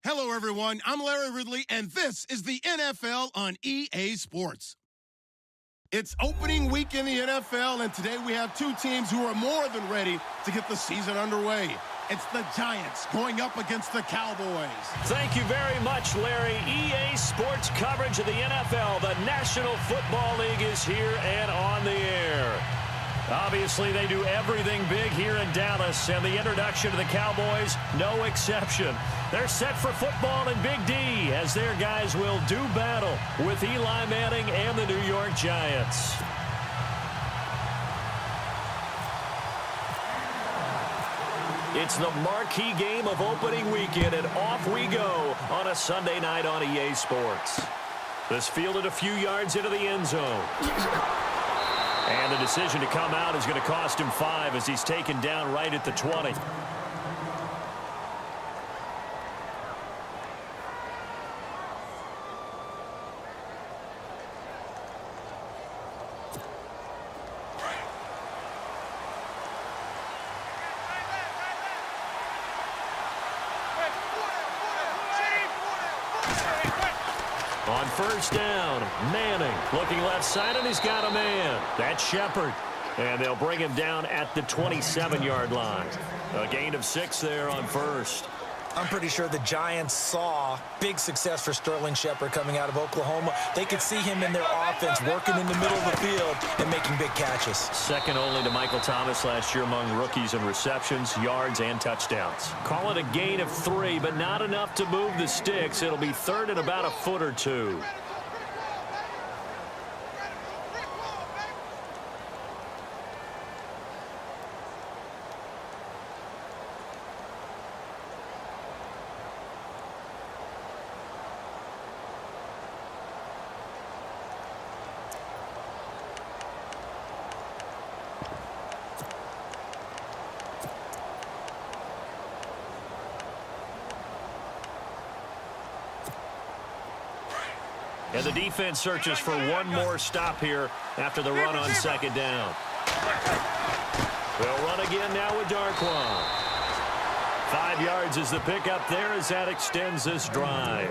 Hello, everyone. I'm Larry Ridley, and this is the NFL on EA Sports. It's opening week in the NFL, and today we have two teams who are more than ready to get the season underway. It's the Giants going up against the Cowboys. Thank you very much, Larry. EA Sports coverage of the NFL. The National Football League is here and on the air. Obviously, they do everything big here in Dallas, and the introduction to the Cowboys, no exception. They're set for football in Big D as their guys will do battle with Eli Manning and the New York Giants. It's the marquee game of opening weekend, and off we go on a Sunday night on EA Sports. This fielded a few yards into the end zone. And the decision to come out is going to cost him 5 as he's taken down right at the 20. On first down, Manning looking left side, and he's got a man. That's Shepard. And they'll bring him down at the 27-yard line. A gain of 6 there on first. I'm pretty sure the Giants saw big success for Sterling Shepard coming out of Oklahoma. They could see him in their offense working in the middle of the field and making big catches. Second only to Michael Thomas last year among rookies in receptions, yards, and touchdowns. Call it a gain of 3, but not enough to move the sticks. It'll be third and about a foot or 2. And the defense searches for one more stop here after the run on second down. They'll run again now with Darquan. 5 yards is the pickup there as that extends this drive.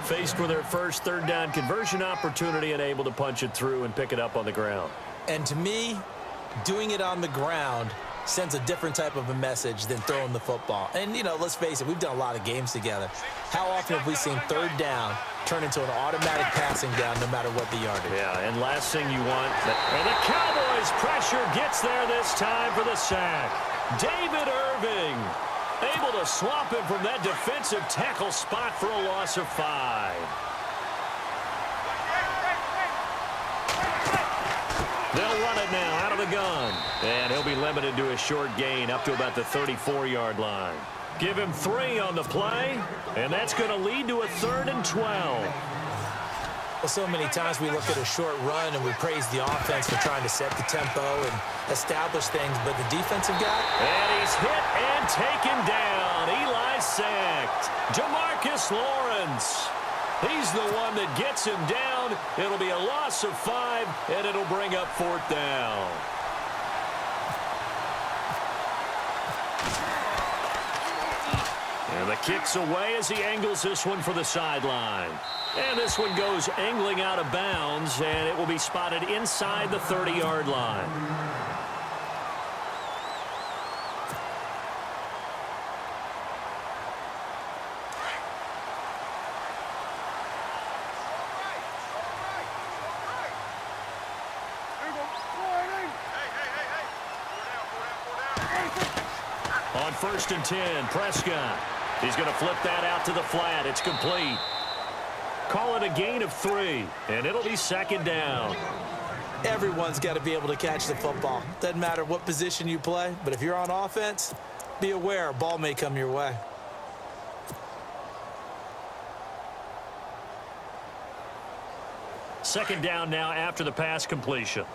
Faced with their first third down conversion opportunity and able to punch it through and pick it up on the ground. And to me, doing it on the ground sends a different type of a message than throwing the football. And, you know, let's face it, we've done a lot of games together. How often have we seen third down turn into an automatic passing down no matter what the yardage? Yeah, and last thing you want, and the Cowboys pressure gets there this time for the sack. David Irving able to swap him from that defensive tackle spot for a loss of 5. They'll run it now out of the gun. And he'll be limited to a short gain up to about the 34-yard line. Give him 3 on the play, and that's going to lead to a 3rd and 12. Well, so many times we look at a short run and we praise the offense for trying to set the tempo and establish things, but the defensive guy? And he's hit and taken down. Eli sacked. Jamarcus Lawrence. He's the one that gets him down. It'll be a loss of 5, and it'll bring up 4th down. And the kick's away as he angles this one for the sideline. And this one goes angling out of bounds, and it will be spotted inside the 30-yard line. On 1st and 10, Prescott. He's going to flip that out to the flat. It's complete. Call it a gain of 3, and it'll be 2nd down. Everyone's got to be able to catch the football. Doesn't matter what position you play, but if you're on offense, be aware a ball may come your way. Second down now after the pass completion.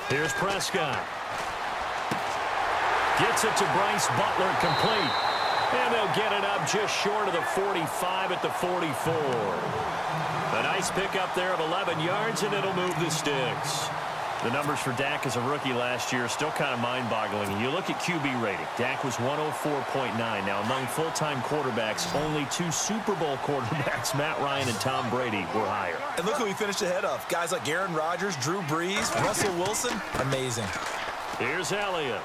Here's Prescott. Gets it to Bryce Butler, complete. And they'll get it up just short of the 45 at the 44. A nice pickup there of 11 yards, and it'll move the sticks. The numbers for Dak as a rookie last year are still kind of mind-boggling. You look at QB rating. Dak was 104.9. Now, among full-time quarterbacks, only 2 Super Bowl quarterbacks, Matt Ryan and Tom Brady, were higher. And look who he finished ahead of. Guys like Aaron Rodgers, Drew Brees, Russell Wilson. Amazing. Here's Elliott.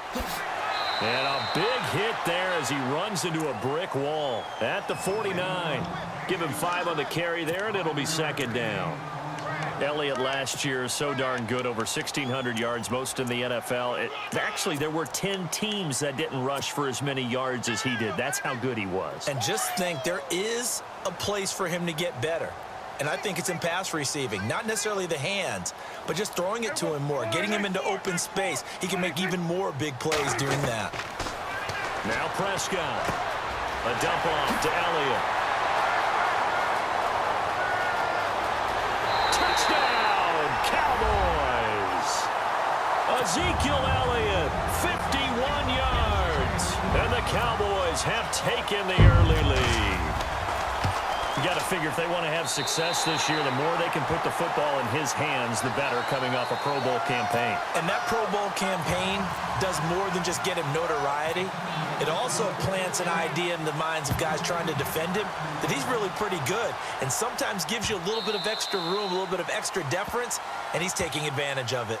And a big hit there as he runs into a brick wall at the 49. Give him 5 on the carry there, and it'll be second down. Elliott last year so darn good, over 1,600 yards, most in the NFL. Actually, there were 10 teams that didn't rush for as many yards as he did. That's how good he was. And just think, there is a place for him to get better. And I think it's in pass receiving. Not necessarily the hands, but just throwing it to him more, getting him into open space. He can make even more big plays doing that. Now Prescott. A dump off to Elliott. Touchdown, Cowboys! Ezekiel Elliott, 51 yards. And the Cowboys have taken the early lead. You got to figure if they want to have success this year, the more they can put the football in his hands, the better, coming off a Pro Bowl campaign. And that Pro Bowl campaign does more than just get him notoriety. It also plants an idea in the minds of guys trying to defend him that he's really pretty good, and sometimes gives you a little bit of extra room, a little bit of extra deference, and he's taking advantage of it.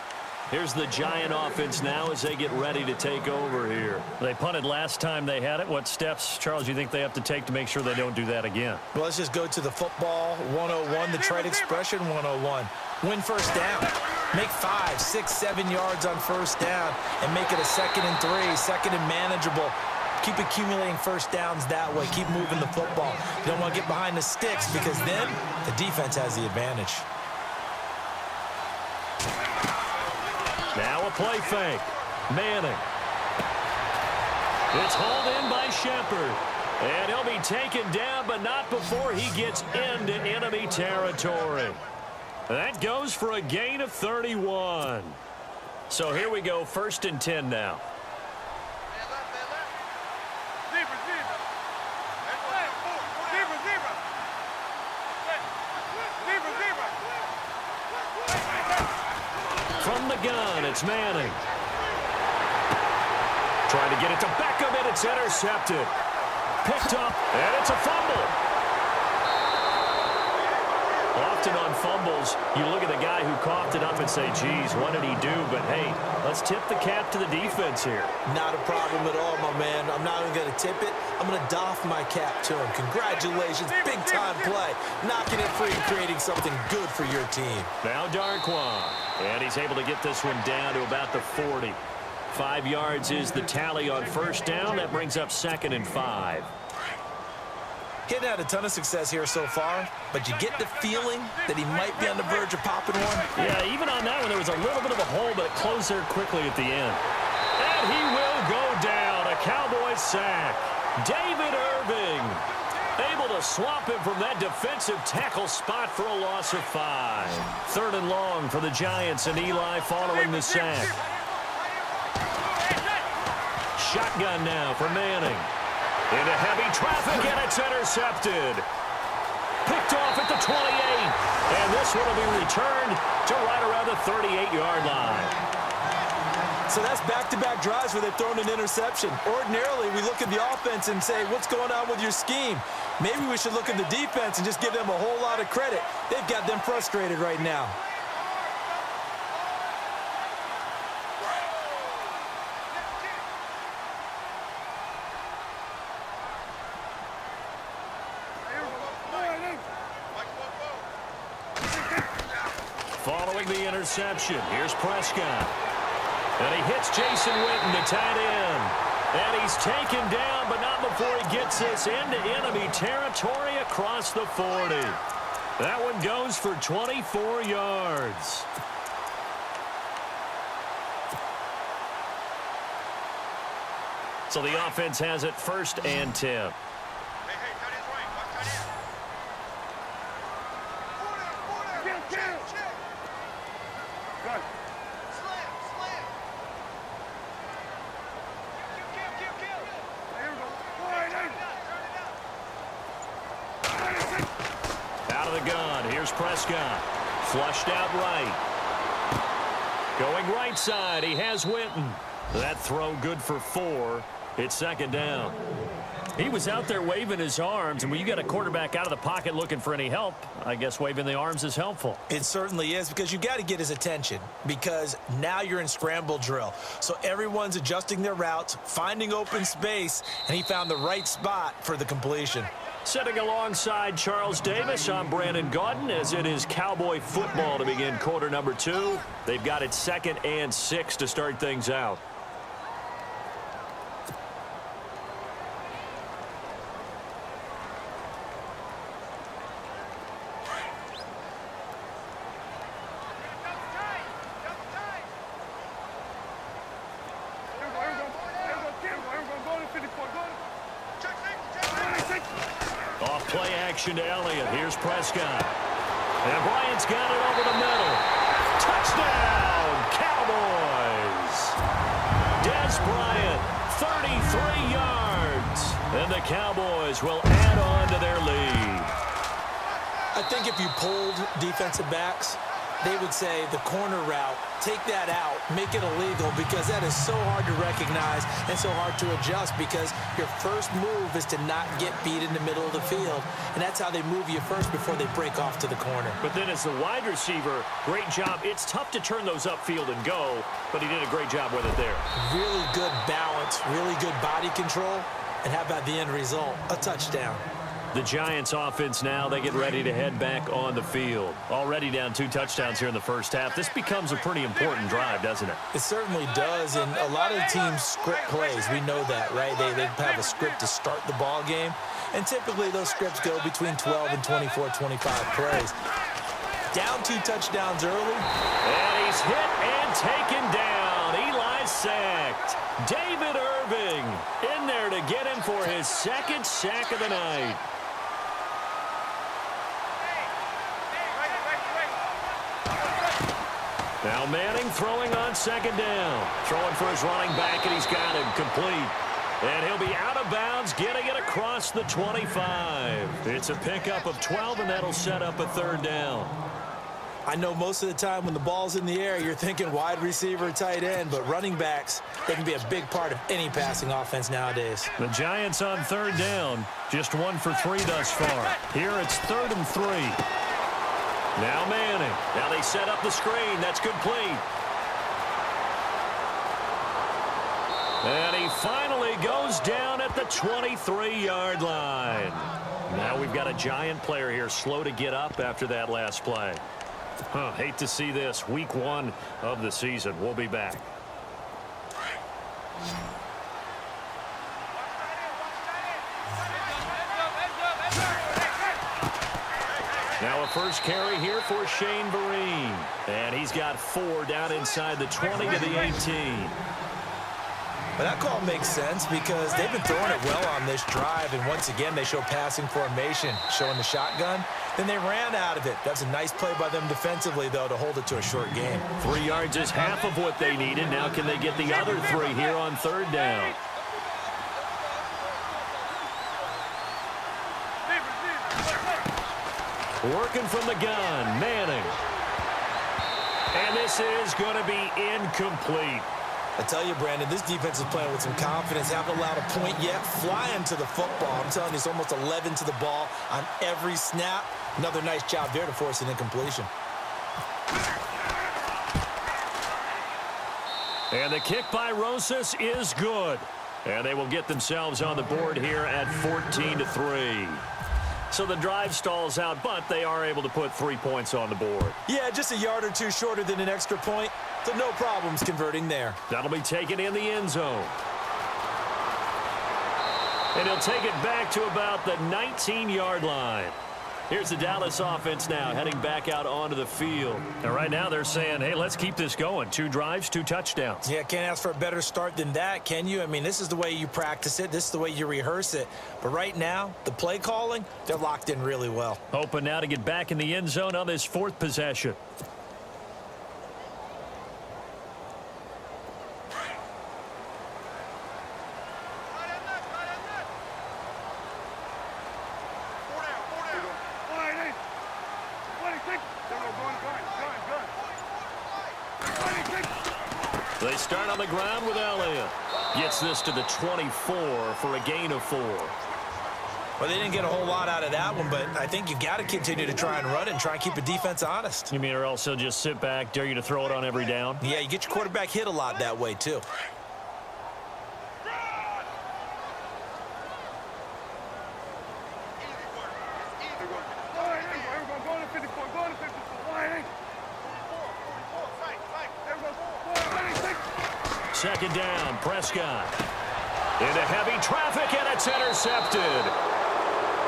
Here's the Giant offense now as they get ready to take over here. They punted last time they had it. What steps, Charles, you think they have to take to make sure they don't do that again? Well, let's just go to the football 101, the trade expression 101. Win first down. Make 5, 6, 7 yards on first down and make it a 2nd and 3, 2nd and manageable. Keep accumulating first downs that way. Keep moving the football. You don't want to get behind the sticks because then the defense has the advantage. Now a play fake. Manning. It's hauled in by Shepard. And he'll be taken down, but not before he gets into enemy territory. That goes for a gain of 31. So here we go, 1st and 10 now. From the gun, it's Manning. Trying to get it to Beckham, and it's intercepted. Picked up, and it's a fumble. Often on fumbles, you look at the guy who coughed it up and say, geez, what did he do? But, hey, let's tip the cap to the defense here. Not a problem at all, my man. I'm not even going to tip it. I'm going to doff my cap to him. Congratulations, big-time play. Knocking it free and creating something good for your team. Now Darquan, and he's able to get this one down to about the 40. 5 yards is the tally on first down. That brings up 2nd and 5. He hadn't had a ton of success here so far, but you get the feeling that he might be on the verge of popping one. Yeah, even on that one, there was a little bit of a hole, but it closed there quickly at the end. And he will go down. A Cowboys sack. David Irving able to swap him from that defensive tackle spot for a loss of 5. 3rd and long for the Giants, and Eli following the sack. Shotgun now for Manning. Into heavy traffic, and it's intercepted. Picked off at the 28. And this one will be returned to right around the 38-yard line. So that's back-to-back drives where they've thrown an interception. Ordinarily, we look at the offense and say, what's going on with your scheme? Maybe we should look at the defense and just give them a whole lot of credit. They've got them frustrated right now. Following the interception, here's Prescott. And he hits Jason Witten, the tight end. And he's taken down, but not before he gets this into enemy territory across the 40. That one goes for 24 yards. So the offense has it 1st and 10. gun. Here's Prescott. Flushed out right. Going right side, he has Witten. That throw good for 4. It's second down. He was out there waving his arms, and when you got a quarterback out of the pocket looking for any help, I guess waving the arms is helpful. It certainly is, because you got to get his attention, because now you're in scramble drill. So everyone's adjusting their routes, finding open space, and he found the right spot for the completion. Sitting alongside Charles Davis, I'm Brandon Gaudin, as it is Cowboy football to begin quarter number 2. They've got it 2nd and 6 to start things out. Off play action to Elliott. Here's Prescott. And Bryant's got it over the middle. Touchdown, Cowboys! Des Bryant, 33 yards. And the Cowboys will add on to their lead. I think if you pulled defensive backs, they would say the corner route, take that out, make it illegal, because that is so hard to recognize and so hard to adjust, because your first move is to not get beat in the middle of the field, and that's how they move you first before they break off to the corner. But then as the wide receiver, great job. It's tough to turn those upfield and go, but he did a great job with it there. Really good balance, really good body control, and how about the end result? A touchdown. The Giants offense now, they get ready to head back on the field. Already down 2 touchdowns here in the first half. This becomes a pretty important drive, doesn't it? It certainly does, and a lot of teams script plays. We know that, right? They have a script to start the ball game, and typically those scripts go between 12 and 24, 25 plays. Down 2 touchdowns early. And he's hit and taken down. Eli sacked. David Irving in there to get him for his 2nd sack of the night. Now Manning throwing on 2nd down. Throwing for his running back, and he's got him complete. And he'll be out of bounds, getting it across the 25. It's a pickup of 12, and that'll set up a 3rd down. I know most of the time when the ball's in the air, you're thinking wide receiver, tight end, but running backs, they can be a big part of any passing offense nowadays. The Giants on 3rd down, just 1 for 3 thus far. Here it's 3rd and 3. Now Manning. Now they set up the screen. That's complete. And he finally goes down at the 23-yard line. Now we've got a Giant player here slow to get up after that last play. Hate to see this. Week 1 of the season. We'll be back. Now a first carry here for Shane Vereen. And he's got 4 down inside the 20 to the 18. But that call makes sense because they've been throwing it well on this drive, and once again they show passing formation, showing the shotgun. Then they ran out of it. That's a nice play by them defensively, though, to hold it to a short game. 3 yards is half of what they needed. Now can they get the other 3 here on 3rd down? Working from the gun, Manning. And this is going to be incomplete. I tell you, Brandon, this defense is playing with some confidence. Haven't allowed a point yet. Flying to the football. I'm telling you, it's almost 11 to the ball on every snap. Another nice job there to force an incompletion. And the kick by Rosas is good. And they will get themselves on the board here at 14-3. So the drive stalls out, but they are able to put 3 points on the board. Yeah, just a yard or 2 shorter than an extra point. So no problems converting there. That'll be taken in the end zone. And he'll take it back to about the 19-yard line. Here's the Dallas offense now heading back out onto the field. And right now they're saying, hey, let's keep this going. 2 drives, 2 touchdowns. Yeah, can't ask for a better start than that, can you? I mean, this is the way you practice it. This is the way you rehearse it. But right now, the play calling, they're locked in really well. Hoping now to get back in the end zone on this 4th possession. They start on the ground with Elliott. Gets this to the 24 for a gain of 4. Well, they didn't get a whole lot out of that one, but I think you've got to continue to try and run it and try and keep the defense honest. You mean or else he'll just sit back, dare you to throw it on every down? Yeah, you get your quarterback hit a lot that way, too. Second down, Prescott. Into heavy traffic, and it's intercepted.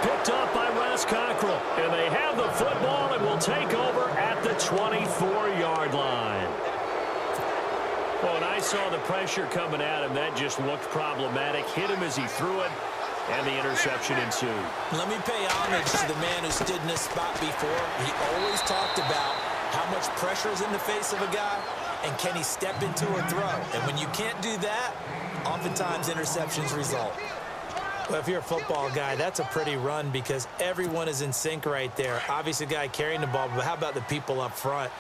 Picked up by Wes Cockrell. And they have the football and will take over at the 24-yard line. Well, when I saw the pressure coming at him, that just looked problematic. Hit him as he threw it, and the interception ensued. Let me pay homage to the man who stood in this spot before. He always talked about how much pressure is in the face of a guy, and can he step into a throw? And when you can't do that, oftentimes interceptions result. Well, if you're a football guy, that's a pretty run because everyone is in sync right there. Obviously, the guy carrying the ball, but how about the people up front?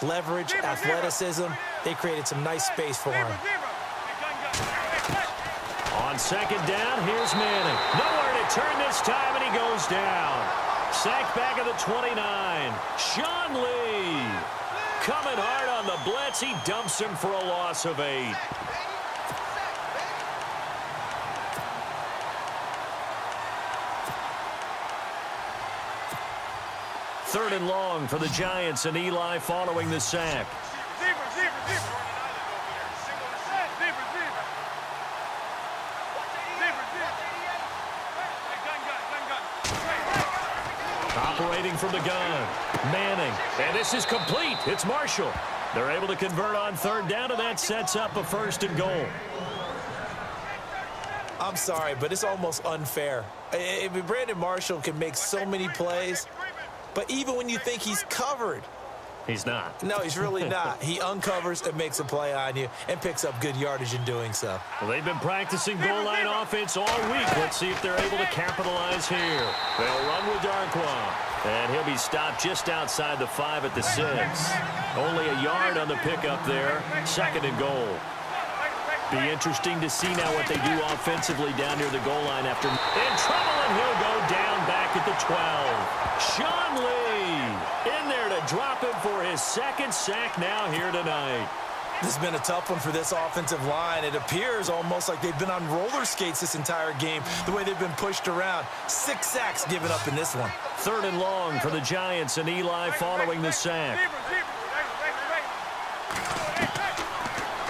Leverage, athleticism, they created some nice space for him. On second down, here's Manning. Nowhere to turn this time, and he goes down. Sacked back at the 29. Sean Lee coming hard on the blitz. He dumps him for a loss of 8. Third and long for the Giants, and Eli following the sack. Operating from the gun, Manning. And this is complete. It's Marshall. They're able to convert on third down, and that sets up a 1st and goal. I'm sorry, but it's almost unfair. Brandon Marshall can make so many plays, but even when you think he's covered, he's not. No, he's really not. He uncovers and makes a play on you and picks up good yardage in doing so. Well, they've been practicing goal line offense all week. Let's see if they're able to capitalize here. They'll run with Darkwa, and he'll be stopped just outside the 5 at the 6. Only a yard on the pickup there. 2nd and goal. Be interesting to see now what they do offensively down near the goal line after. In trouble, and he'll go down back at the 12. Sean Lee in there to drop him for his 2nd sack now here tonight. This has been a tough one for this offensive line. It appears almost like they've been on roller skates this entire game, the way they've been pushed around. 6 sacks given up in this one. 3rd and long for the Giants, and Eli following the sack.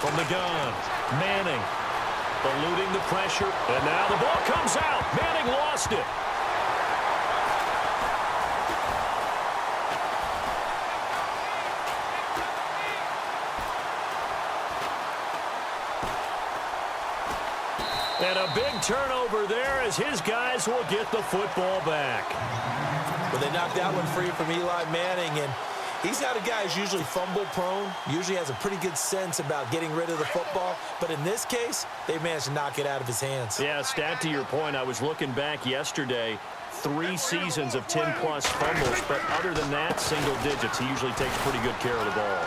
From the gun, Manning eluding the pressure, and now the ball comes out. Manning lost it. And a big turnover there as his guys will get the football back. Well, they knocked that one free from Eli Manning, and he's not a guy who's usually fumble-prone, usually has a pretty good sense about getting rid of the football. But in this case, they managed to knock it out of his hands. Yeah, stat to your point, I was looking back yesterday, 3 seasons of 10-plus fumbles. But other than that, single digits. He usually takes pretty good care of the ball.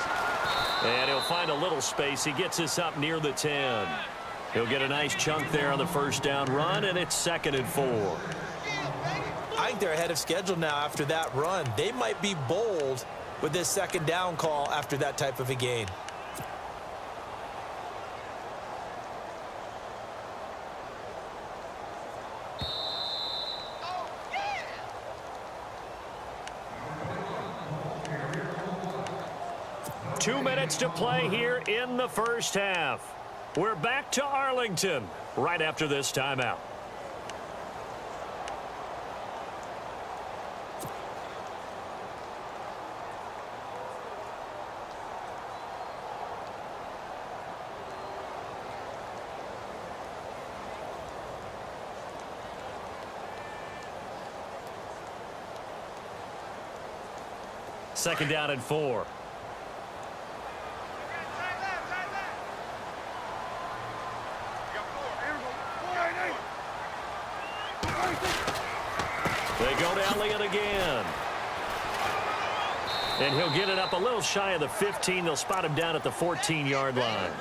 And he'll find a little space. He gets us up near the 10. He'll get a nice chunk there on the 1st down run, and it's 2nd and 4. I think they're ahead of schedule now after that run. They might be bold with this 2nd down call after that type of a gain. Two minutes to play here in the 1st half. We're back to Arlington right after this timeout. Second down and 4. They go to Elliott again. And he'll get it up a little shy of the 15. They'll spot him down at the 14-yard line.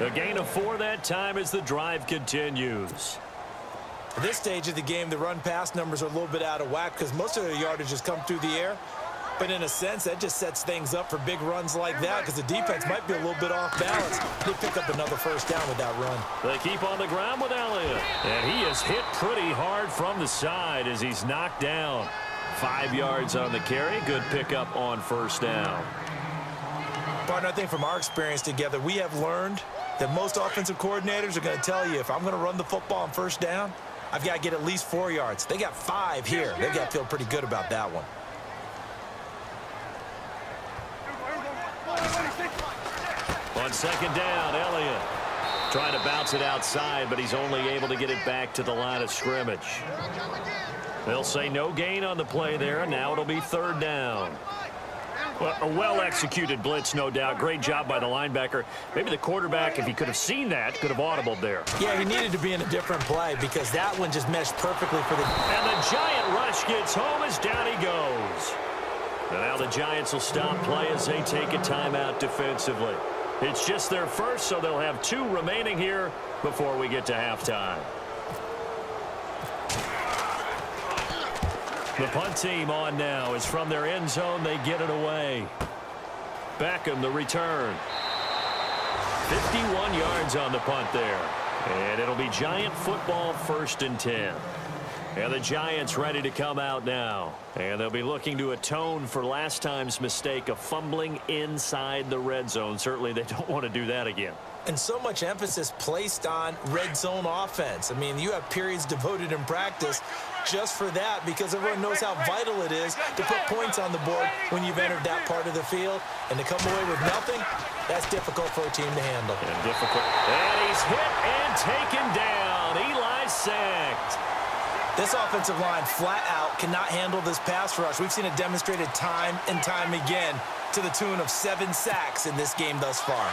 A gain of 4 that time as the drive continues. At this stage of the game, the run-pass numbers are a little bit out of whack because most of their yardage has come through the air. But in a sense, that just sets things up for big runs like that because the defense might be a little bit off balance. They pick up another first down with that run. They keep on the ground with Elliott. And he is hit pretty hard from the side as he's knocked down. 5 yards on the carry. Good pickup on first down. Partner, I think from our experience together, we have learned that most offensive coordinators are going to tell you if I'm going to run the football on first down, I've got to get at least 4 yards. They got 5 here. They've got to feel pretty good about that one. On second down, Elliott trying to bounce it outside, but he's only able to get it back to the line of scrimmage. They'll say no gain on the play there, and now it'll be third down. Well, a well-executed blitz, no doubt. Great job by the linebacker. Maybe the quarterback, if he could have seen that, could have audibled there. Yeah, he needed to be in a different play because that one just meshed perfectly for the... And the giant rush gets home as down he goes. And now the Giants will stop play as they take a timeout defensively. It's just their first, so they'll have 2 remaining here before we get to halftime. The punt team on now is from their end zone. They get it away. Beckham, the return. 51 yards on the punt there. And it'll be Giant football, 1st and 10. And the Giants ready to come out now. And they'll be looking to atone for last time's mistake of fumbling inside the red zone. Certainly they don't want to do that again. And so much emphasis placed on red zone offense. I mean, you have periods devoted in practice just for that because everyone knows how vital it is to put points on the board when you've entered that part of the field. And to come away with nothing, that's difficult for a team to handle. And difficult. And he's hit and taken down. Eli sacked. This offensive line flat out cannot handle this pass rush. We've seen it demonstrated time and time again to the tune of 7 sacks in this game thus far.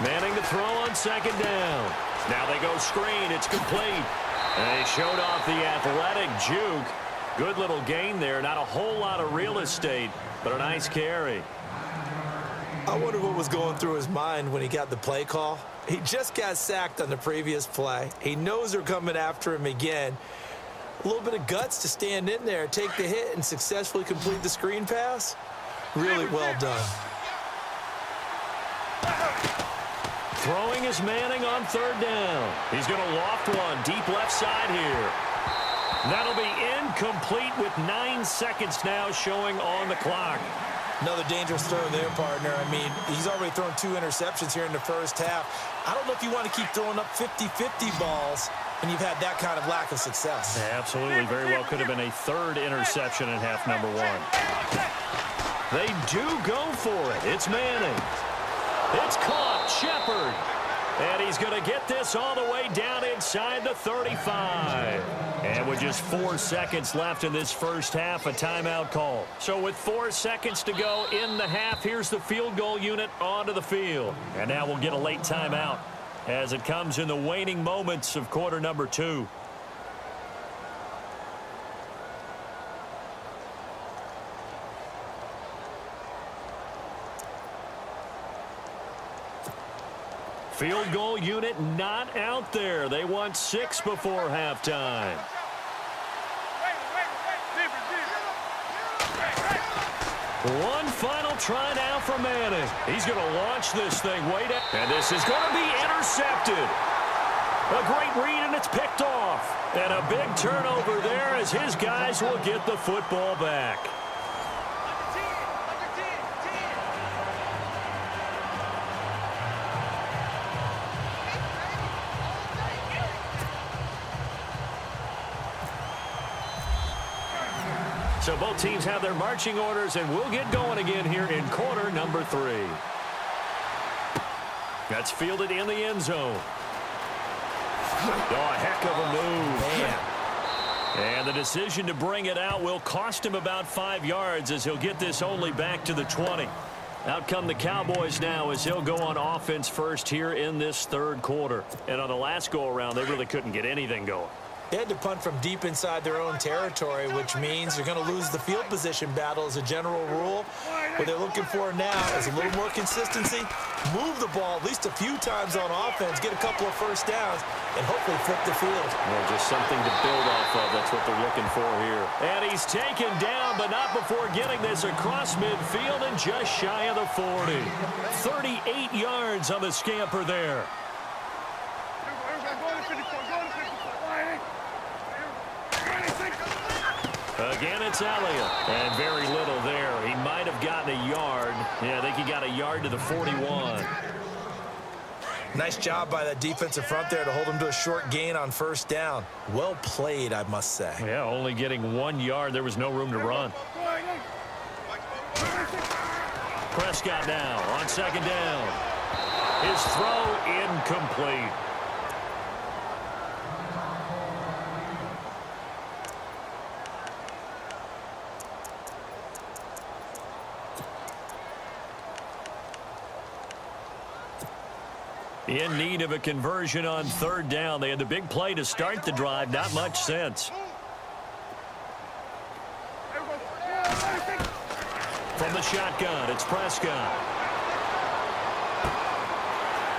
Manning to throw on second down. Now they go screen. It's complete. And they showed off the athletic juke. Good little gain there. Not a whole lot of real estate, but a nice carry. I wonder what was going through his mind when he got the play call. He just got sacked on the previous play. He knows they're coming after him again. A little bit of guts to stand in there, take the hit, and successfully complete the screen pass. Really well done. Throwing is Manning on third down. He's going to loft one deep left side here. That'll be incomplete with 9 seconds now showing on the clock. Another dangerous throw there, partner. I mean, he's already thrown 2 interceptions here in the first half. I don't know if you want to keep throwing up 50-50 balls when you've had that kind of lack of success. Yeah, absolutely. Very well could have been a 3rd interception in half number 1. They do go for it. It's Manning. It's caught. Shepard. And he's going to get this all the way down inside the 35. And with just 4 seconds left in this first half, a timeout call. So with 4 seconds to go in the half, here's the field goal unit onto the field. And now we'll get a late timeout as it comes in the waning moments of quarter number 2. Field goal unit not out there. They want 6 before halftime. One final try now for Manning. He's going to launch this thing way down. And this is going to be intercepted. A great read, and it's picked off. And a big turnover there as his guys will get the football back. So both teams have their marching orders, and we'll get going again here in quarter number 3. That's fielded in the end zone. Oh, a heck of a move. Man. And the decision to bring it out will cost him about 5 yards as he'll get this only back to the 20. Out come the Cowboys now as he'll go on offense first here in this third quarter. And on the last go-around, they really couldn't get anything going. They had to punt from deep inside their own territory, which means you're going to lose the field position battle as a general rule. What they're looking for now is a little more consistency, move the ball at least a few times on offense, get a couple of first downs, and hopefully flip the field. Well, just something to build off of. That's what they're looking for here. And he's taken down, but not before getting this across midfield and just shy of the 40. 38 yards on the scamper there. Again, it's Elliott. And very little there. He might have gotten a yard. Yeah, I think he got a yard to the 41. Nice job by that defensive front there to hold him to a short gain on first down. Well played, I must say. Yeah, only getting 1 yard. There was no room to run. Prescott now on second down. His throw incomplete. In need of a conversion on third down. They had the big play to start the drive. Not much sense. From the shotgun, it's Prescott.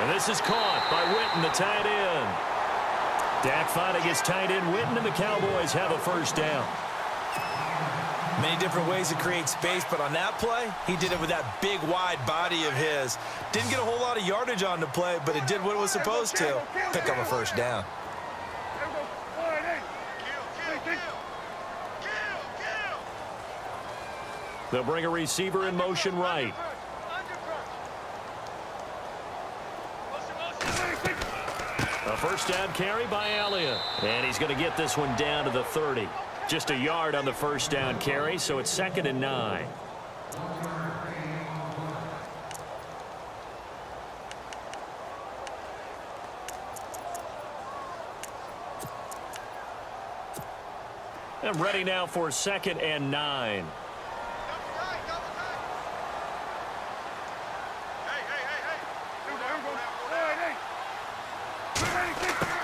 And this is caught by Witten, the tight end. Dak finding his tight end Witten, and the Cowboys have a first down. Many different ways to create space, but on that play, he did it with that big, wide body of his. Didn't get a whole lot of yardage on the play, but it did what it was supposed to. Pick up a first down. They'll bring a receiver in motion right. A first down carry by Elliott. And he's going to get this one down to the 30. Just a yard on the first down carry, so it's 2nd and 9. And ready now for 2nd and 9.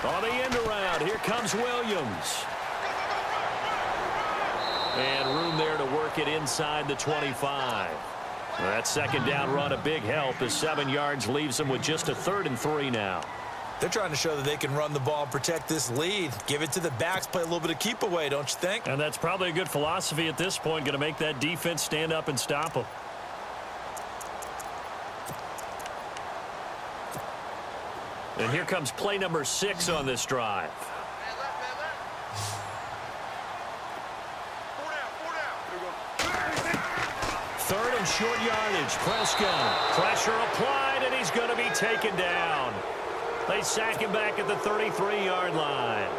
On the end around, here comes Williams. And room there to work it inside the 25. That second down run a big help as 7 yards leaves them with just a 3rd and 3 now. They're trying to show that they can run the ball and protect this lead. Give it to the backs, play a little bit of keep away, don't you think? And that's probably a good philosophy at this point, going to make that defense stand up and stop them. And here comes play number 6 on this drive. Third and short yardage. Prescott. Pressure applied, and he's going to be taken down. They sack him back at the 33-yard line.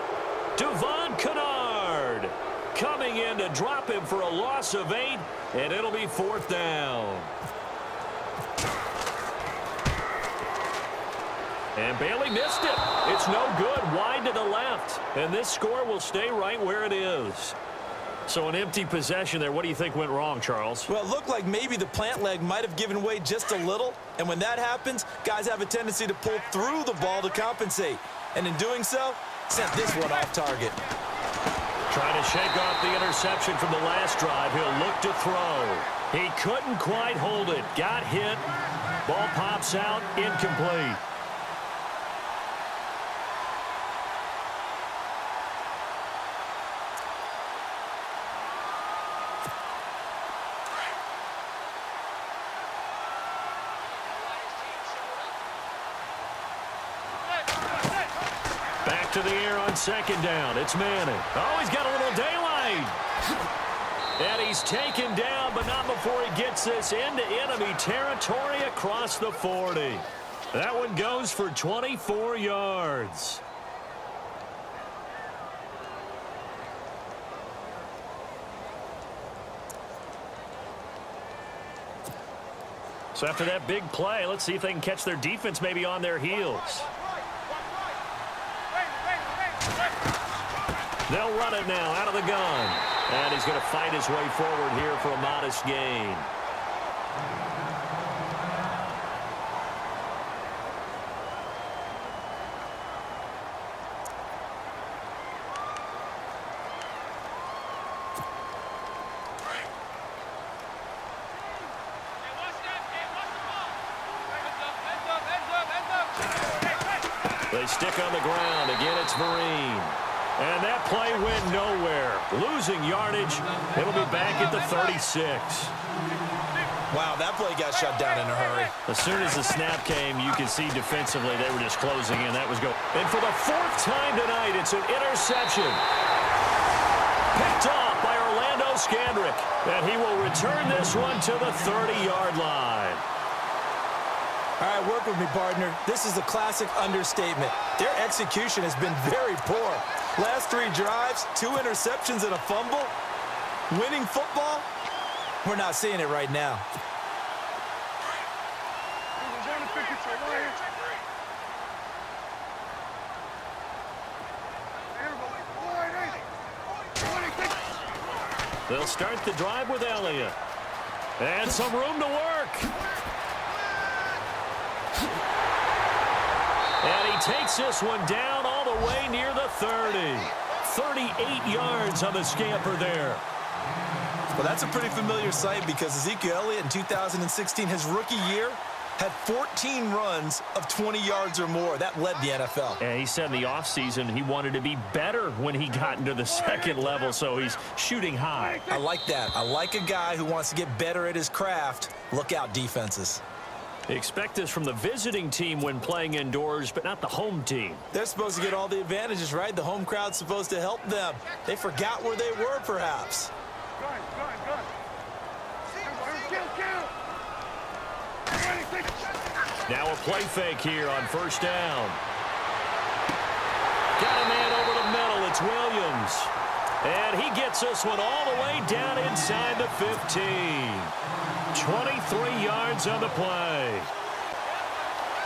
Devon Kennard coming in to drop him for a loss of 8, and it'll be 4th down. And Bailey missed it. It's no good. Wide to the left. And this score will stay right where it is. So an empty possession there. What do you think went wrong, Charles? Well, it looked like maybe the plant leg might have given way just a little. And when that happens, guys have a tendency to pull through the ball to compensate. And in doing so, sent this one off target. Trying to shake off the interception from the last drive. He'll look to throw. He couldn't quite hold it. Got hit. Ball pops out. Incomplete. To the air on second down. It's Manning. Oh, he's got a little daylight. And he's taken down, but not before he gets this into enemy territory across the 40. That one goes for 24 yards. So after that big play, let's see if they can catch their defense maybe on their heels. They'll run it now out of the gun. And he's going to fight his way forward here for a modest gain. stick on the ground. Again, it's Vereen. And that play went nowhere. Losing yardage. It'll be back at the 36. Wow, that play got shut down in a hurry. As soon as the snap came, you could see defensively they were just closing in. That was go. And for the fourth time tonight, it's an interception. Picked off by Orlando Scandrick. And he will return this one to the 30-yard line. All right, work with me, partner. This is a classic understatement. Their execution has been very poor. Last 3 drives, 2 interceptions and a fumble. Winning football? We're not seeing it right now. They'll start the drive with Elliott. And some room to work. And he takes this one down all the way near the 30. 38 yards on the scamper there. Well, that's a pretty familiar sight because Ezekiel Elliott in 2016, his rookie year, had 14 runs of 20 yards or more. That led the NFL. Yeah, he said in the offseason he wanted to be better when he got into the second level, so he's shooting high. I like that. I like a guy who wants to get better at his craft. Look out, defenses. Expect this from the visiting team when playing indoors, but not the home team. They're supposed to get all the advantages, right? The home crowd's supposed to help them. They forgot where they were, perhaps. Now a play fake here on first down. Got a man over the middle. It's Williams. And he gets this one all the way down inside the 15. 23 yards on the play.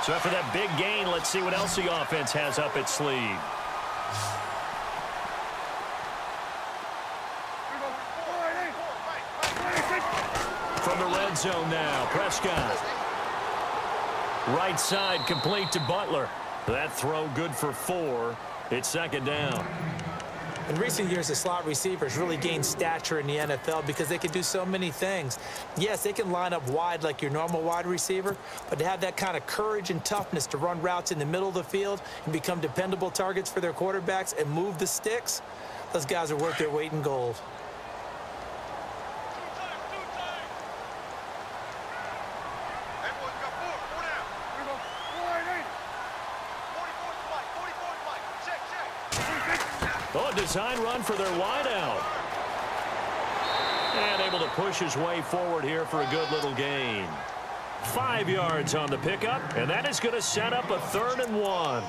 So after that big gain, let's see what else the offense has up its sleeve. From the red zone now, Prescott. Right side complete to Butler. That throw good for 4. It's second down. In recent years, the slot receivers really gained stature in the NFL because they can do so many things. Yes, they can line up wide like your normal wide receiver, but to have that kind of courage and toughness to run routes in the middle of the field and become dependable targets for their quarterbacks and move the sticks, those guys are worth their weight in gold. Oh, a design run for their wideout. And able to push his way forward here for a good little gain. 5 yards on the pickup, and that is going to set up a 3rd and 1.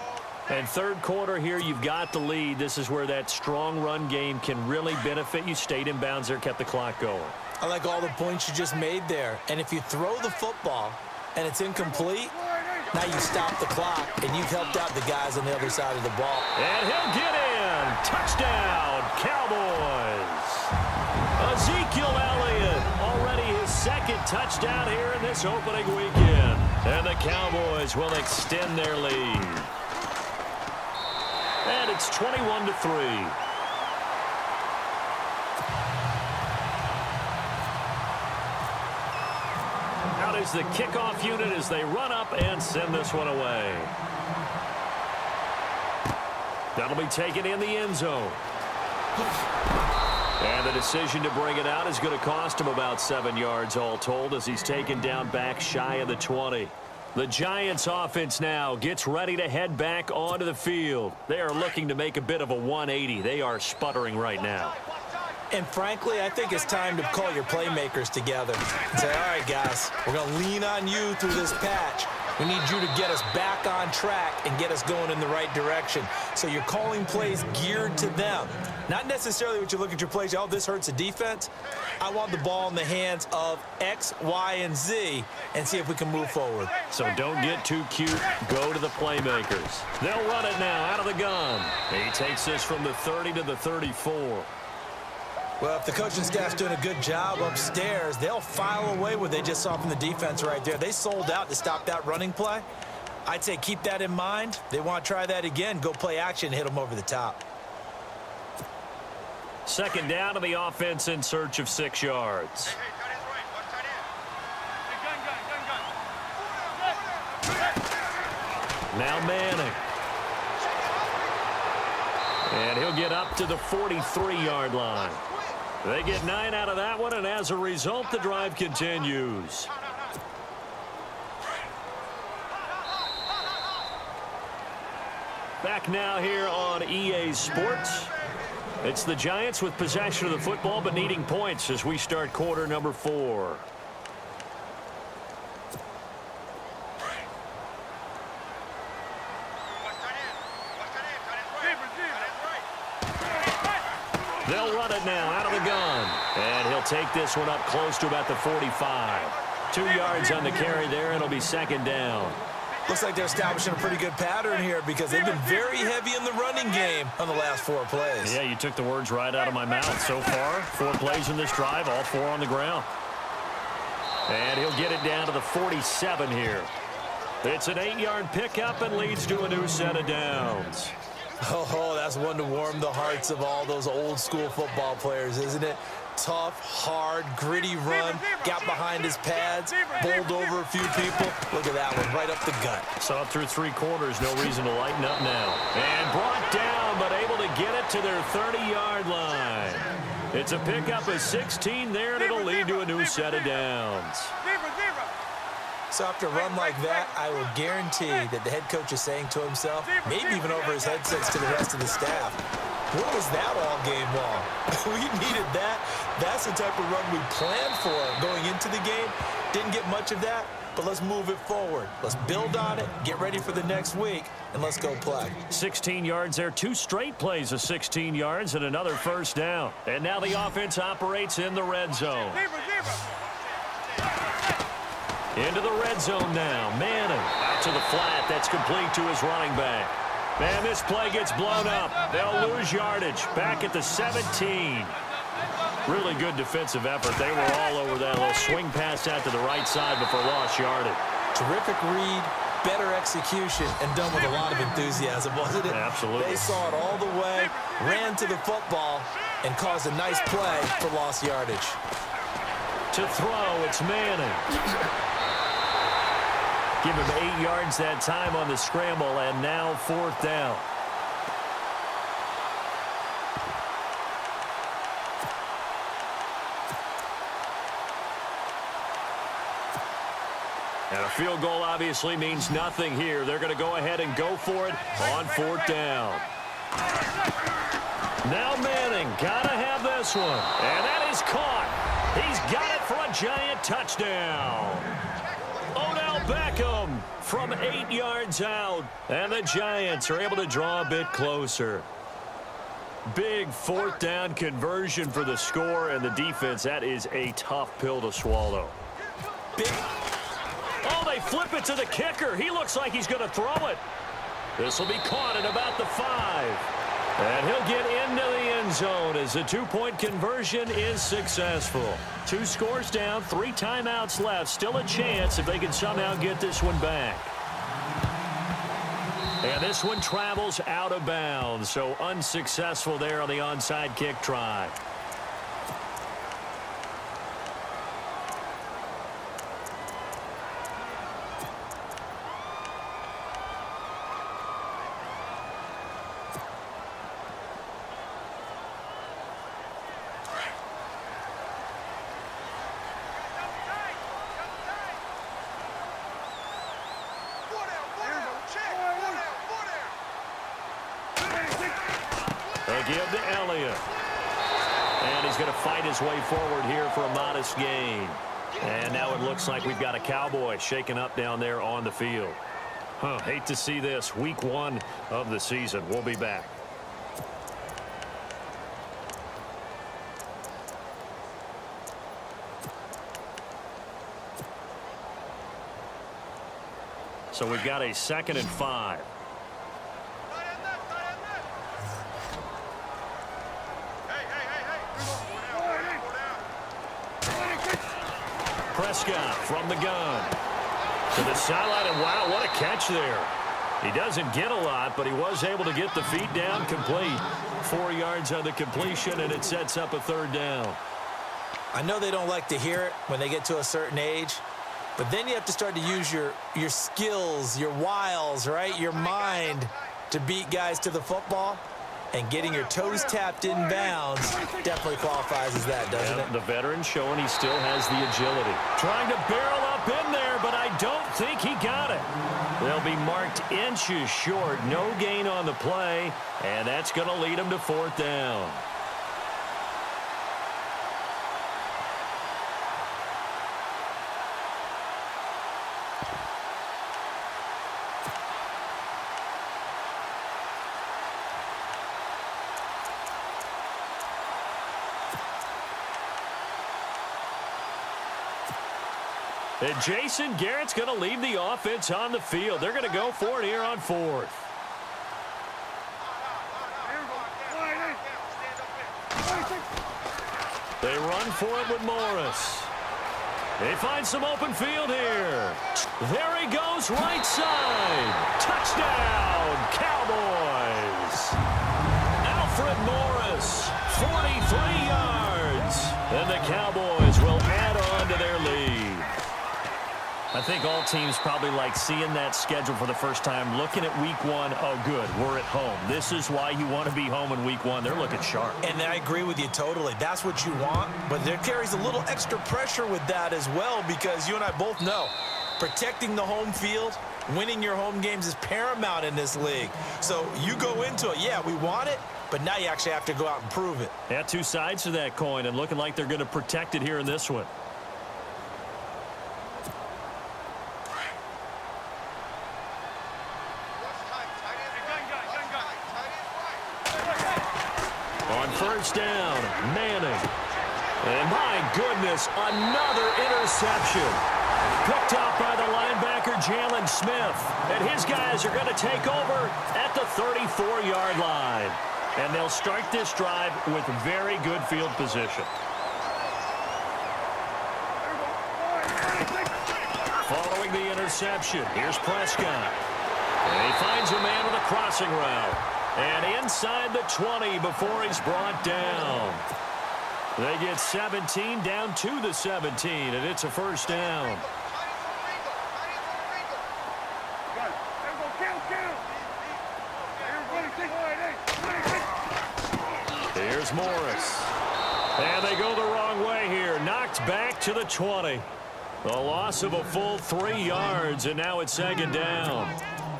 And third quarter here, you've got the lead. This is where that strong run game can really benefit you. Stayed in bounds there, kept the clock going. I like all the points you just made there. And if you throw the football and it's incomplete, now you stop the clock, and you've helped out the guys on the other side of the ball. And he'll get in. Touchdown, Cowboys. Ezekiel Elliott, already his 2nd touchdown here in this opening weekend. And the Cowboys will extend their lead. And it's 21-3. Out is the kickoff unit as they run up and send this one away. That'll be taken in the end zone. And the decision to bring it out is going to cost him about 7 yards all told as he's taken down back shy of the 20. The Giants offense now gets ready to head back onto the field. They are looking to make a bit of a 180. They are sputtering right now. And frankly, I think it's time to call your playmakers together and say, all right, guys, we're going to lean on you through this patch. We need you to get us back on track and get us going in the right direction. So you're calling plays geared to them. Not necessarily what you look at your plays, oh, this hurts the defense. I want the ball in the hands of X, Y, and Z and see if we can move forward. So don't get too cute. Go to the playmakers. They'll run it now out of the gun. He takes this from the 30 to the 34. Well, if the coaching staff's doing a good job upstairs, they'll file away what they just saw from the defense right there. They sold out to stop that running play. I'd say keep that in mind. They want to try that again. Go play action, hit them over the top. Second down to the offense in search of 6 yards. Now Manning. And he'll get up to the 43-yard line. They get 9 out of that one, and as a result, the drive continues. Back now here on EA Sports. It's the Giants with possession of the football, but needing points as we start quarter number 4. They'll run it now out of the gun. And he'll take this one up close to about the 45. 2 yards on the carry there, and it'll be second down. Looks like they're establishing a pretty good pattern here because they've been very heavy in the running game on the last 4 plays. Yeah, you took the words right out of my mouth. So far, 4 plays in this drive, all 4 on the ground. And he'll get it down to the 47 here. It's an 8-yard pickup and leads to a new set of downs. Oh, that's one to warm the hearts of all those old-school football players, isn't it? Tough, hard, gritty run, got behind his pads, bowled over a few people. Look at that one, right up the gut. Saw it through 3 quarters, no reason to lighten up now. And brought down, but able to get it to their 30-yard line. It's a pickup of 16 there, and it'll lead to a new set of downs. So after a run like that, I will guarantee that the head coach is saying to himself, maybe even over his headsets to the rest of the staff, what was that all game long? We needed that. That's the type of run we planned for going into the game. Didn't get much of that, but let's move it forward. Let's build on it, get ready for the next week, and let's go play. 16 yards there, 2 straight plays of 16 yards and another first down. And now the offense operates in the red zone. Into the red zone now. Manning out to the flat. That's complete to his running back. Man, this play gets blown up. They'll lose yardage. Back at the 17. Really good defensive effort. They were all over that little swing pass out to the right side before lost yardage. Terrific read, better execution, and done with a lot of enthusiasm, wasn't it? Absolutely. They saw it all the way, ran to the football, and caused a nice play for lost yardage. To throw, it's Manning. Give him 8 yards that time on the scramble, and now 4th down. And a field goal obviously means nothing here. They're going to go ahead and go for it on 4th down. Now Manning, gotta have this one. And that is caught. He's got it for a Giant touchdown. Beckham from 8 yards out, and the Giants are able to draw a bit closer. Big 4th down conversion for the score, and the defense, that is a tough pill to swallow. Oh, they flip it to the kicker. He looks like he's going to throw it. This will be caught at about the 5. And he'll get into the end zone as the 2-point conversion is successful. 2 scores down, 3 timeouts left. Still a chance if they can somehow get this one back. And this one travels out of bounds, so unsuccessful there on the onside kick try. Give to Elliott. And he's going to fight his way forward here for a modest gain. And now it looks like we've got a Cowboy shaken up down there on the field. Hate to see this. Week 1 of the season. We'll be back. So we've got a 2nd and 5. Prescott from the gun to the sideline, and wow, what a catch there. He doesn't get a lot, but he was able to get the feet down complete. 4 yards on the completion, and it sets up a 3rd down. I know they don't like to hear it when they get to a certain age, but then you have to start to use your skills, your wiles, right, your mind to beat guys to the football. And getting your toes tapped in bounds definitely qualifies as that, doesn't it? The veteran showing he still has the agility. Trying to barrel up in there, but I don't think he got it. They'll be marked inches short. No gain on the play, and that's going to lead him to 4th down. And Jason Garrett's going to lead the offense on the field. They're going to go for it here on 4th. They run for it with Morris. They find some open field here. There he goes, right side. Touchdown, Cowboys. Alfred Morris, 43 yards. And the Cowboys will add on to their lead. I think all teams probably like seeing that schedule for the first time, looking at week 1. Oh, good, we're at home. This is why you want to be home in week 1. They're looking sharp. And I agree with you totally. That's what you want, but there carries a little extra pressure with that as well, because you and I both know protecting the home field, winning your home games is paramount in this league. So you go into it, yeah, we want it, but now you actually have to go out and prove it. Yeah, two sides to that coin, and looking like they're going to protect it here in this one. On 1st down, Manning. And my goodness, another interception. Picked up by the linebacker, Jalen Smith. And his guys are going to take over at the 34-yard line. And they'll start this drive with very good field position. Following the interception, here's Prescott. And he finds a man with a crossing route. And inside the 20 before he's brought down. They get 17 down to the 17, and it's a 1st down. Here's Morris. And they go the wrong way here. Knocked back to the 20. A loss of a full 3 yards, and now it's 2nd down.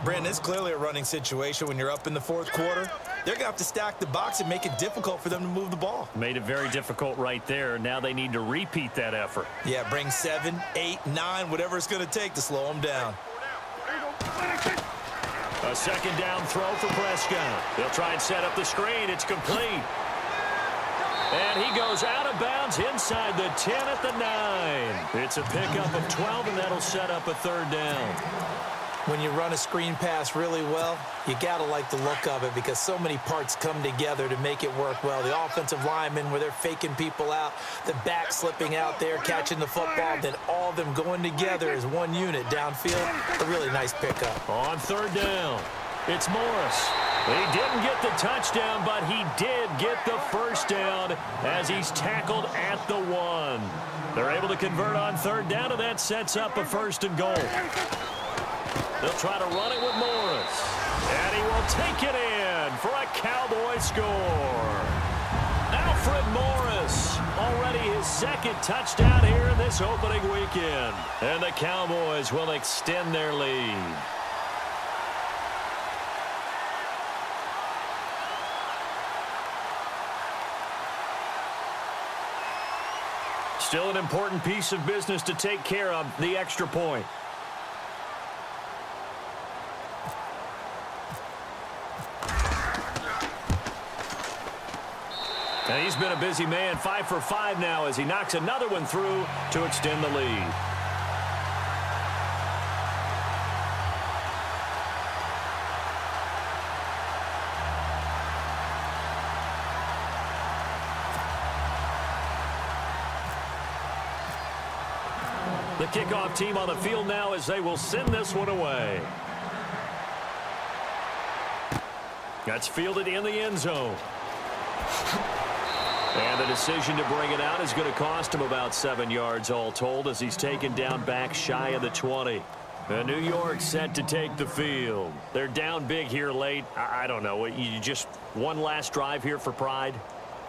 Brandon, it's clearly a running situation when you're up in the 4th quarter. They're going to have to stack the box and make it difficult for them to move the ball. Made it very difficult right there. Now they need to repeat that effort. Yeah, bring 7, 8, 9, whatever it's going to take to slow them down. A 2nd down throw for Prescott. They'll try and set up the screen. It's complete. And he goes out of bounds inside the 10 at the 9. It's a pickup of 12, and that'll set up a 3rd down. When you run a screen pass really well, you got to like the look of it because so many parts come together to make it work well. The offensive linemen where they're faking people out, the back slipping out there, catching the football, then all of them going together as one unit downfield. A really nice pickup. On 3rd down, it's Morris. He didn't get the touchdown, but he did get the 1st down as he's tackled at the 1. They're able to convert on 3rd down, and that sets up a 1st and goal. They'll try to run it with Morris. And he will take it in for a Cowboy score. Alfred Morris, already his 2nd touchdown here in this opening weekend. And the Cowboys will extend their lead. Still an important piece of business to take care of, the extra point. And he's been a busy man, 5 for 5 now as he knocks another one through to extend the lead. The kickoff team on the field now as they will send this one away. That's fielded in the end zone. And the decision to bring it out is going to cost him about 7 yards all told as he's taken down back shy of the 20. And New York set to take the field. They're down big here late. I don't know. You just One last drive here for Pride.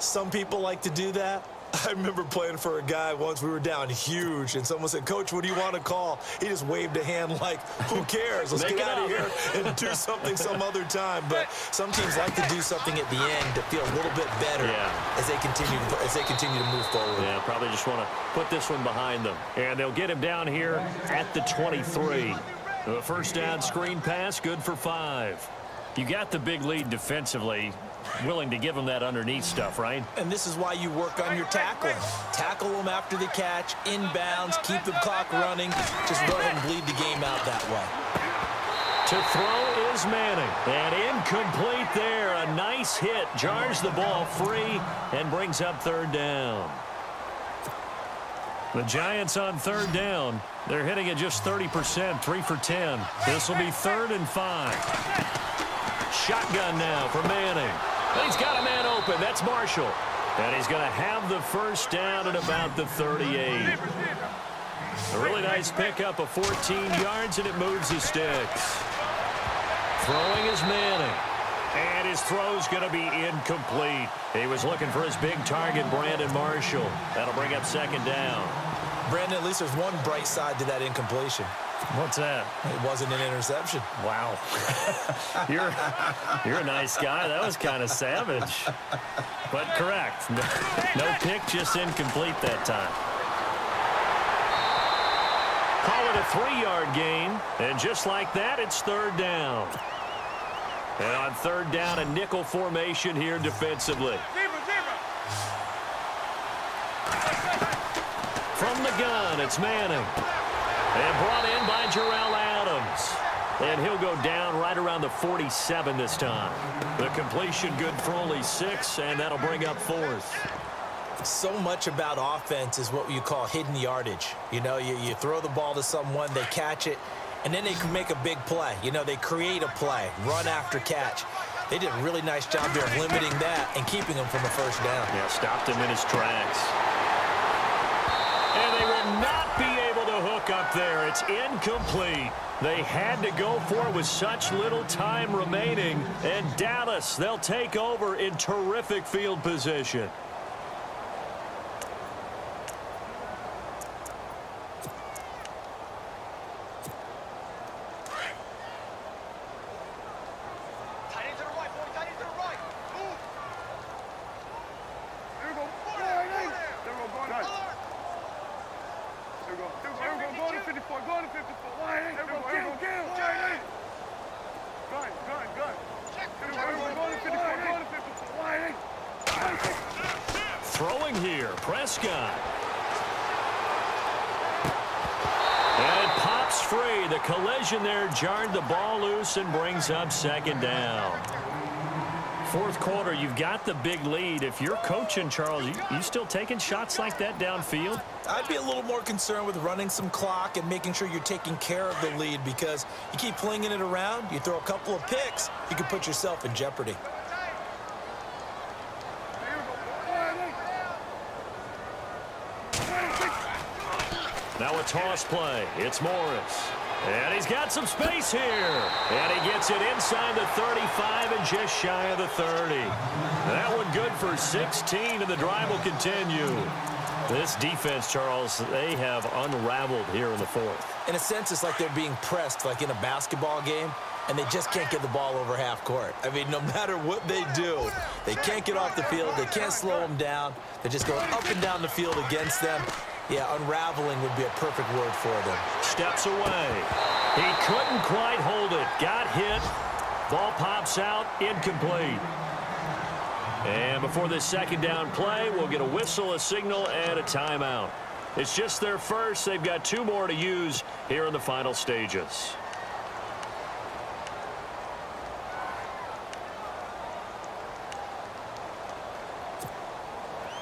Some people like to do that. I remember playing for a guy once. We were down huge, and someone said, "Coach, what do you want to call?" He just waved a hand like, who cares? Let's get out of here and do something some other time. But some teams like to do something at the end to feel a little bit better as they continue to move forward. Yeah, probably just want to put this one behind them. And they'll get him down here at the 23. The first down screen pass, good for 5. You got the big lead defensively. Willing to give them that underneath stuff, right? And this is why you work on your tackling. Tackle them after the catch, inbounds, keep the clock running. Just go ahead and bleed the game out that way. To throw is Manning. And incomplete there. A nice hit. Jars the ball free and brings up third down. The Giants on third down. They're hitting at just 30%, 3 for 10. This will be 3rd and 5. Shotgun now for Manning. He's got a man open. That's Marshall. And he's going to have the first down at about the 38. A really nice pickup of 14 yards, and it moves the sticks. Throwing is Manning. And his throw's going to be incomplete. He was looking for his big target, Brandon Marshall. That'll bring up 2nd down. Brandon, at least there's one bright side to that incompletion. What's that? It wasn't an interception. Wow. You're a nice guy. That was kind of savage. But correct. No pick, just incomplete that time. Call it a 3-yard gain. And just like that, it's 3rd down. And on 3rd down, a nickel formation here defensively. From the gun, it's Manning. And brought in by Jarrell Adams. And he'll go down right around the 47 this time. The completion good for only 6, and that'll bring up 4th. So much about offense is what you call hidden yardage. You know, you throw the ball to someone, they catch it, and then they can make a big play. You know, they create a play, run after catch. They did a really nice job there of limiting that and keeping him from a first down. Yeah, stopped him in his tracks. And they will not be able to hook up there. It's incomplete. They had to go for it with such little time remaining. And Dallas, they'll take over in terrific field position. Throwing here, Prescott. And it pops free. The collision there jarred the ball loose and brings up 2nd down. 4th quarter, you've got the big lead. If you're coaching, Charles, you still taking shots like that downfield? I'd be a little more concerned with running some clock and making sure you're taking care of the lead, because you keep flinging it around, you throw a couple of picks, you can put yourself in jeopardy. Now a toss play. It's Morris. And he's got some space here. And he gets it inside the 35 and just shy of the 30. That one good for 16, and the drive will continue. This defense, Charles, they have unraveled here in the 4th. In a sense, it's like they're being pressed like in a basketball game, and they just can't get the ball over half court. I mean, no matter what they do, they can't get off the field. They can't slow them down. They're just going up and down the field against them. Yeah, unraveling would be a perfect word for them. Steps away. He couldn't quite hold it. Got hit. Ball pops out. Incomplete. And before this 2nd down play, we'll get a whistle, a signal, and a timeout. It's just their first. They've got 2 more to use here in the final stages.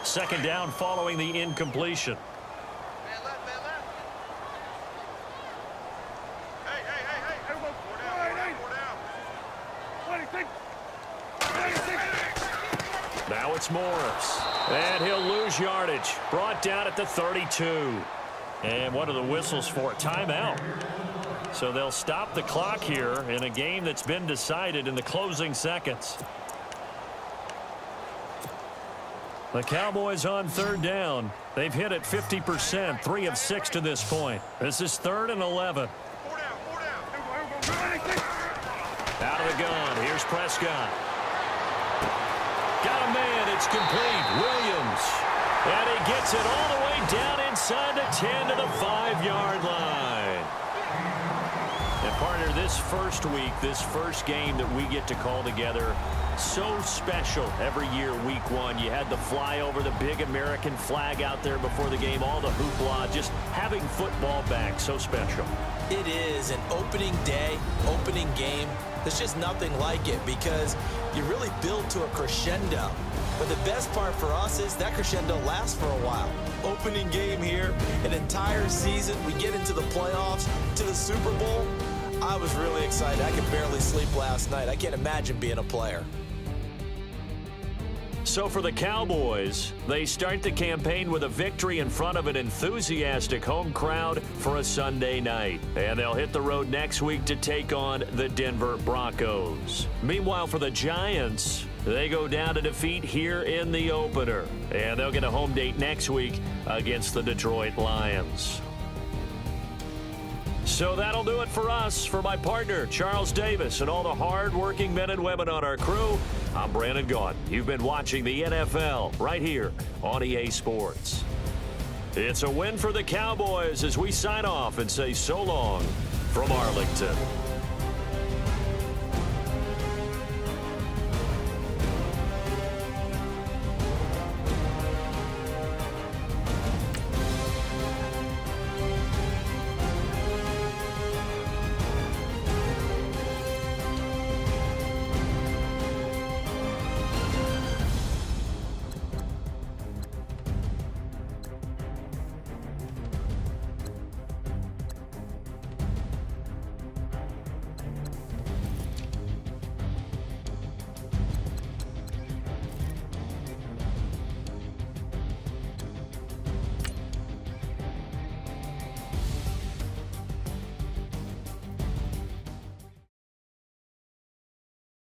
Second down following the incompletion. Now it's Morris. And he'll lose yardage. Brought down at the 32. And what are the whistles for? Timeout. So they'll stop the clock here in a game that's been decided in the closing seconds. The Cowboys on third down. They've hit it 50%, 3 of 6 to this point. This is 3rd and 11. Out of the gun. Here's Prescott. Got a man. It's complete. Williams. And he gets it all the way down inside the 10 to the 5-yard line. And partner, this first week, this first game that we get to call together, so special every year, week 1. You had the flyover, the big American flag out there before the game, all the hoopla, just having football back, so special. It is an opening day, opening game. There's just nothing like it because you really build to a crescendo. But the best part for us is that crescendo lasts for a while. Opening game here, an entire season. We get into the playoffs, to the Super Bowl. I was really excited. I could barely sleep last night. I can't imagine being a player. So for the Cowboys, they start the campaign with a victory in front of an enthusiastic home crowd for a Sunday night. And they'll hit the road next week to take on the Denver Broncos. Meanwhile, for the Giants, they go down to defeat here in the opener. And they'll get a home date next week against the Detroit Lions. So that'll do it for us. For my partner, Charles Davis, and all the hard-working men and women on our crew, I'm Brandon Gaudin. You've been watching the NFL right here on EA Sports. It's a win for the Cowboys as we sign off and say so long from Arlington.